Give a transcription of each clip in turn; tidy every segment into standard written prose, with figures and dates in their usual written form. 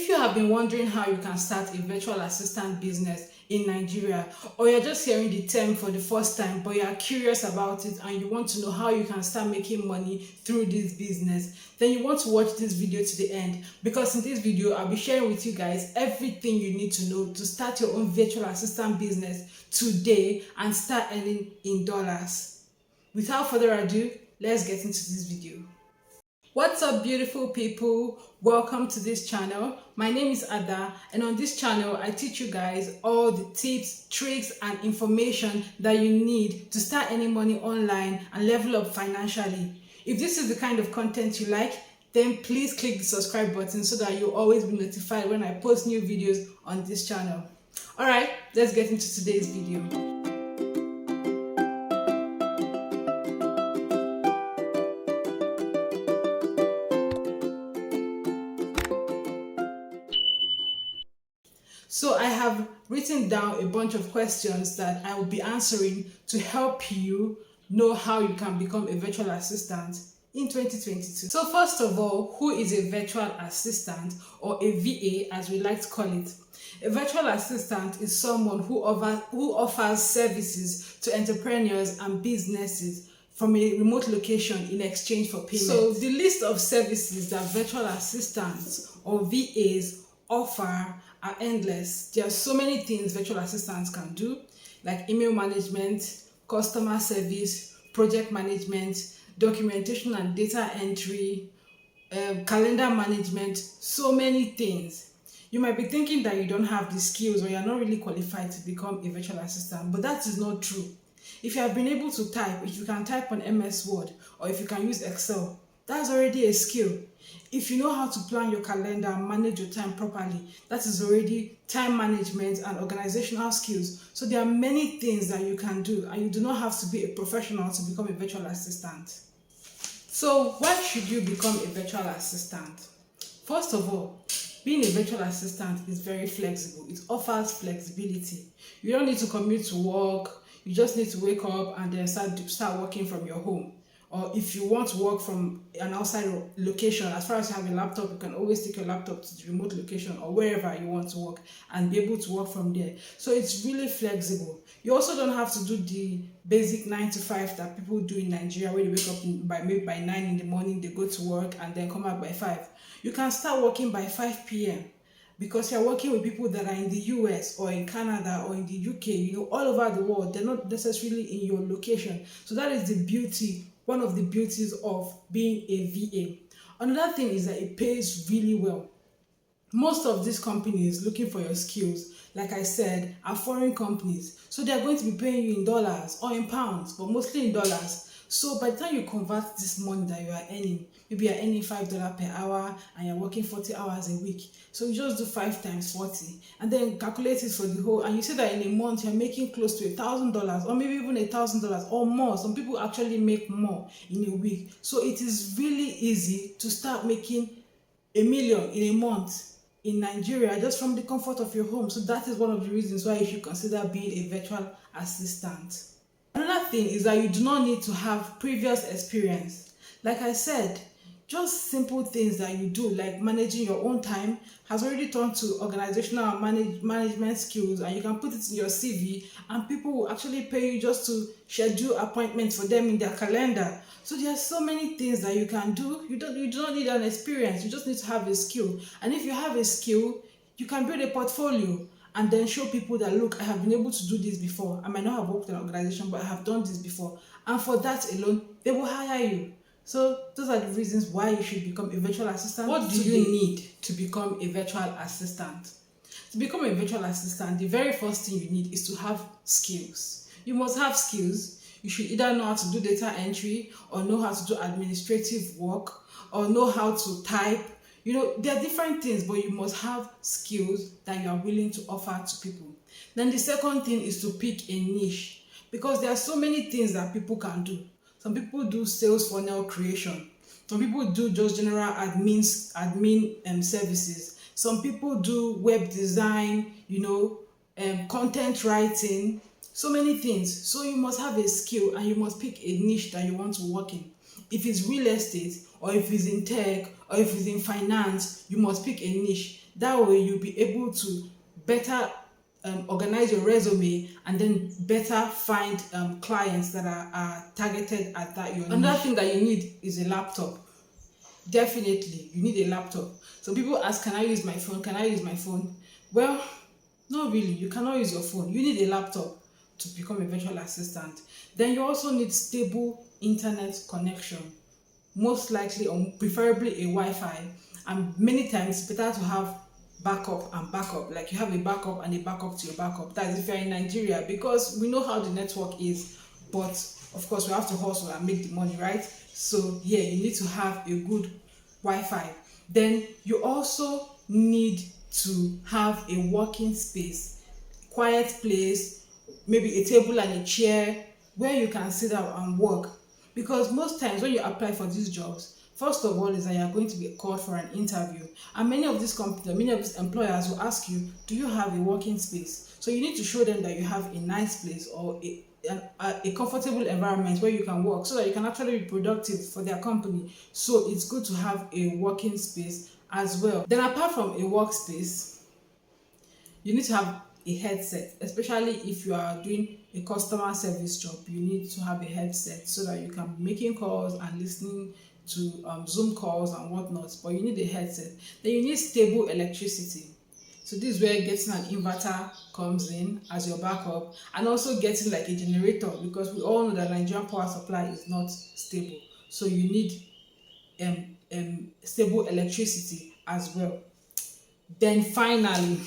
If you have been wondering how you can start a virtual assistant business in Nigeria, or you're just hearing the term for the first time but you're curious about it and you want to know how you can start making money through this business, then you want to watch this video to the end, because in this video I'll be sharing with you guys everything you need to know to start your own virtual assistant business today and start earning in dollars. Without further ado, let's get into this video. What's up, beautiful people? Welcome to this channel. My name is Ada, and on this channel I teach you guys all the tips, tricks and information that you need to start earning money online and level up financially. If this is the kind of content you like, then please click the subscribe button so that you'll always be notified when I post new videos on this channel. Alright, let's get into today's video. So I have written down a bunch of questions that I will be answering to help you know how you can become a virtual assistant in 2022. So first of all, who is a virtual assistant, or a VA as we like to call it? A virtual assistant is someone who offers services to entrepreneurs and businesses from a remote location in exchange for payment. So the list of services that virtual assistants or VAs offer are endless. There are so many things virtual assistants can do, like email management, customer service, project management, documentation and data entry, calendar management, so many things. You might be thinking that you don't have the skills or you're not really qualified to become a virtual assistant, but that is not true. If you have been able to type, if you can type on MS Word, or if you can use Excel, that's already a skill. If you know how to plan your calendar and manage your time properly, that is already time management and organizational skills. So there are many things that you can do, and you do not have to be a professional to become a virtual assistant. So why should you become a virtual assistant? First of all, being a virtual assistant is very flexible. It offers flexibility. You don't need to commute to work. You just need to wake up and then start working from your home. Or if you want to work from an outside location, as far as you have a laptop, you can always take your laptop to the remote location or wherever you want to work and be able to work from there. So it's really flexible. You also don't have to do the basic 9 to 5 that people do in Nigeria, where they wake up by 9 in the morning, they go to work and then come out by 5. You can start working by 5 p.m. because you're working with people that are in the US or in Canada or in the UK, all over the world. They're not necessarily in your location. So that is the beauty. One of the beauties of being a VA. Another thing is that it pays really well. Most of these companies looking for your skills, like I said, are foreign companies. So they're going to be paying you in dollars or in pounds, but mostly in dollars. So by the time you convert this money that you are earning, maybe you're earning $5 per hour and you're working 40 hours a week. So you just do 5 times 40 and then calculate it for the whole, and you say that in a month you're making close to $1,000 or maybe even $1,000 or more. Some people actually make more in a week. So it is really easy to start making $1 million in a month in Nigeria just from the comfort of your home. So that is one of the reasons why you should consider being a virtual assistant. Another thing is that you do not need to have previous experience. Like I said, just simple things that you do, like managing your own time, has already turned to organizational management skills, and you can put it in your CV and people will actually pay you just to schedule appointments for them in their calendar. So there are so many things that you can do. You do not need an experience, you just need to have a skill. And if you have a skill, you can build a portfolio and then show people that, look, I have been able to do this before. I might not have worked in an organization, but I have done this before. And for that alone, they will hire you. So those are the reasons why you should become a virtual assistant. What do you need to become a virtual assistant? To become a virtual assistant, the very first thing you need is to have skills. You must have skills. You should either know how to do data entry, or know how to do administrative work, or know how to type. There are different things, but you must have skills that you are willing to offer to people. Then the second thing is to pick a niche, because there are so many things that people can do. Some people do sales funnel creation. Some people do just general admin services. Some people do web design, content writing, so many things. So you must have a skill and you must pick a niche that you want to work in. If it's real estate, or if it's in tech, or if it's in finance, you must pick a niche. That way you'll be able to better organize your resume and then better find clients that are targeted at that your Another thing that you need is a laptop. Definitely, you need a laptop. Some people ask, can I use my phone? Can I use my phone? Well, not really. You cannot use your phone. You need a laptop to become a virtual assistant. Then you also need stable internet connection, most likely or preferably a Wi-Fi. And many times it's better to have backup and backup. Like you have a backup and a backup to your backup. That is if you're in Nigeria, because we know how the network is. But of course, we have to hustle and make the money, right? So yeah, you need to have a good Wi-Fi. Then you also need to have a working space, quiet place, maybe a table and a chair where you can sit down and work. Because most times when you apply for these jobs, first of all is that you are going to be called for an interview, and many of these companies, many of these employers will ask you, do you have a working space? So you need to show them that you have a nice place or a comfortable environment where you can work, so that you can actually be productive for their company. So it's good to have a working space as well. Then apart from a workspace, you need to have a headset, especially if you are doing a customer service job. You need to have a headset so that you can be making calls and listening to Zoom calls and whatnot. But you need a headset. Then you need stable electricity. So this is where getting an inverter comes in as your backup, and also getting like a generator, because we all know that Nigerian power supply is not stable. So you need stable electricity as well. Then finally,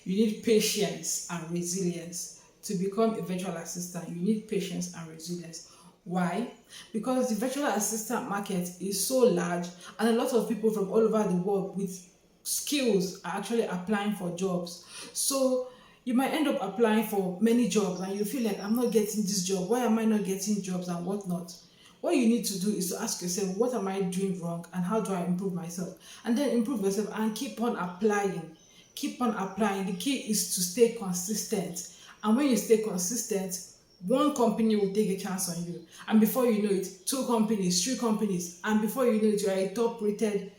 you need patience and resilience. To become a virtual assistant, you need patience and resilience. Why? Because the virtual assistant market is so large, and a lot of people from all over the world with skills are actually applying for jobs. So you might end up applying for many jobs and you feel like, I'm not getting this job. Why am I not getting jobs and whatnot? What you need to do is to ask yourself, what am I doing wrong and how do I improve myself? And then improve yourself and keep on applying. Keep on applying. The key is to stay consistent. And when you stay consistent, one company will take a chance on you. And before you know it, 2 companies, 3 companies, and before you know it, you are a top-rated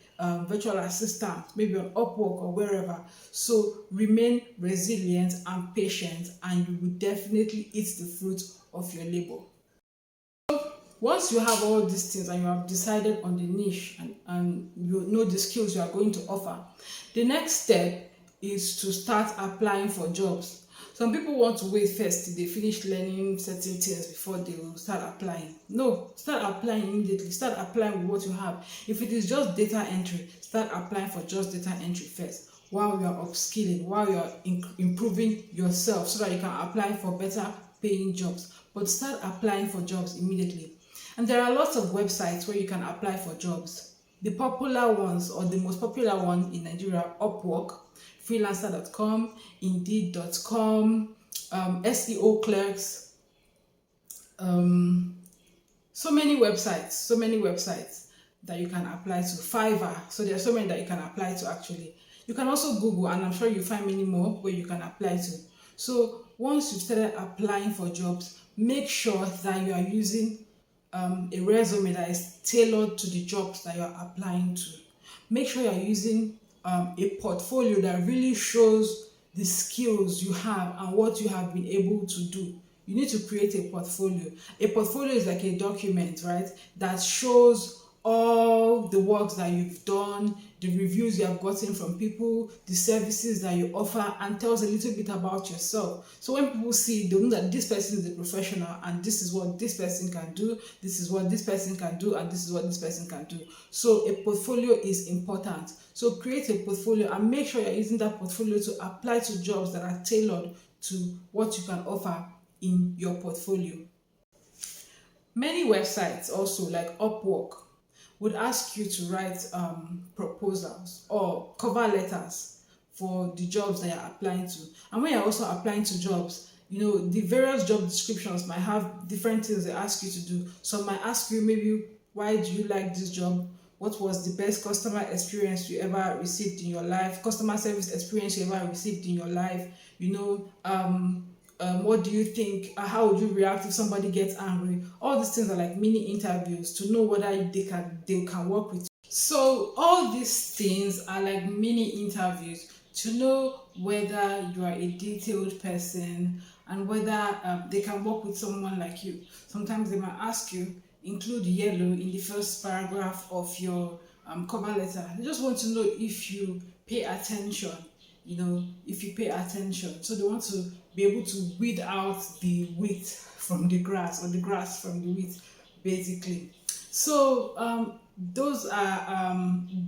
virtual assistant, maybe on Upwork or wherever. So remain resilient and patient, and you will definitely eat the fruit of your labor. Once you have all these things and you have decided on the niche and you know the skills you are going to offer, the next step is to start applying for jobs. Some people want to wait first till they finish learning certain things before they will start applying. No, start applying immediately. Start applying with what you have. If it is just data entry, start applying for just data entry first, while you are upskilling, while you are improving yourself, so that you can apply for better paying jobs. But start applying for jobs immediately. And there are lots of websites where you can apply for jobs. The popular ones, or the most popular one in Nigeria, Upwork, freelancer.com, indeed.com, SEO clerks, so many websites that you can apply to. Fiverr, so there are so many that you can apply to actually. You can also Google, and I'm sure you'll find many more where you can apply to. So once you've started applying for jobs, make sure that you are using a resume that is tailored to the jobs that you are applying to. Make sure you are using a portfolio that really shows the skills you have and what you have been able to do. You need to create a portfolio. A portfolio is like a document, right, that shows all the works that you've done, the reviews you have gotten from people, the services that you offer, and tells a little bit about yourself. So when people see it, they know that this person is a professional, and this is what this person can do, this is what this person can do, and this is what this person can do. So a portfolio is important. So create a portfolio and make sure you're using that portfolio to apply to jobs that are tailored to what you can offer in your portfolio. Many websites also, like Upwork, would ask you to write proposals or cover letters for the jobs that you're applying to. And when you're also applying to jobs, you know, the various job descriptions might have different things they ask you to do. Some might ask you maybe, why do you like this job? What was the best customer experience you ever received in your life? Customer service experience you ever received in your life? You know, what do you think? How would you react if somebody gets angry? All these things are like mini interviews to know whether they can work with you. So all these things are like mini interviews to know whether you are a detailed person and whether they can work with someone like you. Sometimes they might ask you include yellow in the first paragraph of your cover letter. They just want to know if you pay attention. If you pay attention. So they want to be able to weed out the wheat from the grass or the grass from the wheat, basically. So those are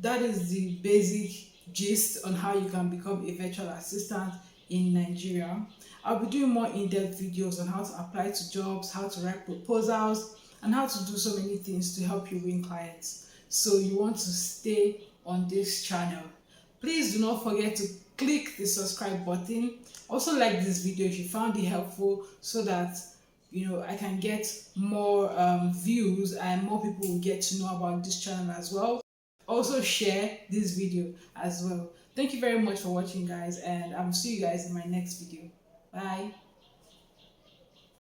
that is the basic gist on how you can become a virtual assistant in Nigeria. I'll be doing more in-depth videos on how to apply to jobs, how to write proposals, and how to do so many things to help you win clients. So you want to stay on this channel. Please do not forget to click the subscribe button. Also like this video if you found it helpful, so that I can get more views and more people will get to know about this channel as well. Also share this video as well. Thank you very much for watching, guys, and I will see you guys in my next video. Bye.